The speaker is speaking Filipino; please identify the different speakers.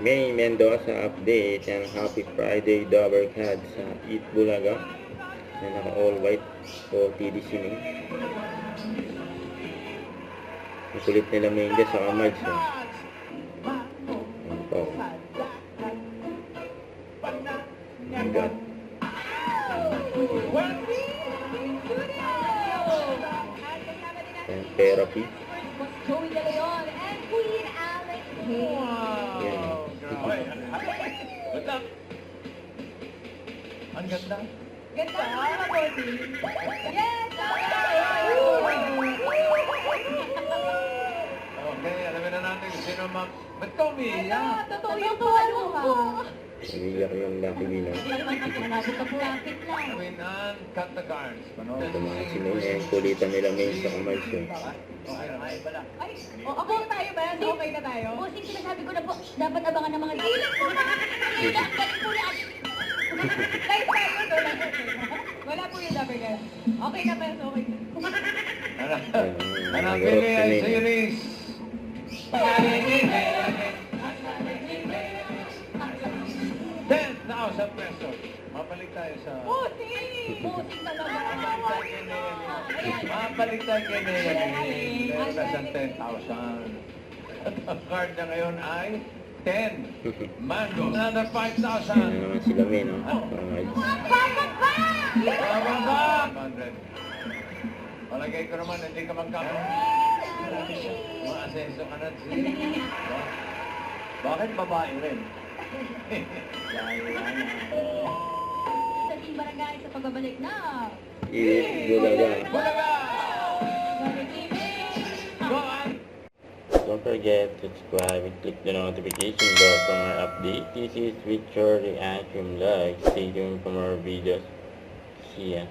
Speaker 1: May Mendoza update and Happy Friday Double Card sa Eat Bulaga na naka all white o TDC name. Ang kulit nila Mendes sa Kamards. Ang po. Ang God. And therapy.
Speaker 2: Joey De Leon and Queen Alex Hayes.
Speaker 1: Yan.
Speaker 3: What's up? Ang ganda.
Speaker 2: Ganda naman ang body. Yes!
Speaker 3: Okay, alamin na natin kung sino ba't ka umiiyak?
Speaker 2: Totoo yung tuwalo ka.
Speaker 1: Umiyak yung Lucky Winner.
Speaker 2: Malapit ka po, lapit lang.
Speaker 3: Queen Anne, cut the cards. Manood.
Speaker 1: Tumakas si May. Ang kulitan nila May sa Kamards.
Speaker 3: Okay na.
Speaker 2: Ay, okay tayo ba? Okay na tayo? O, sinasabi ko na po, dapat abangan ng mga ilan po na. Ilan, galing po na. Live tayo doon. Wala po yung double guys. Okay na ba? Okay na.
Speaker 3: Anak, pili ay sa Eunice. 10,000 pesos. Mabalik tayo sa...
Speaker 2: Puting! Puting talaga.
Speaker 3: Mabalik tayo kay Nea. Meron na siyang 10,000. Ang card na ngayon ay 10. Mango. Another 5,000.
Speaker 1: Yan naman sila May, no? Kamards.
Speaker 3: Bababa! 100. Palagay ko naman, hindi ka magkakaroon. Maasenso ka na, bakit babae rin?
Speaker 2: Sa Team Barangay sa pagbabalik na.
Speaker 1: Eat Bulaga.
Speaker 3: Bulaga! Go on!
Speaker 1: Don't forget to subscribe and click the notification bell for more updates. This is Victor Reaction Vlog. Stay tuned for more videos. See ya.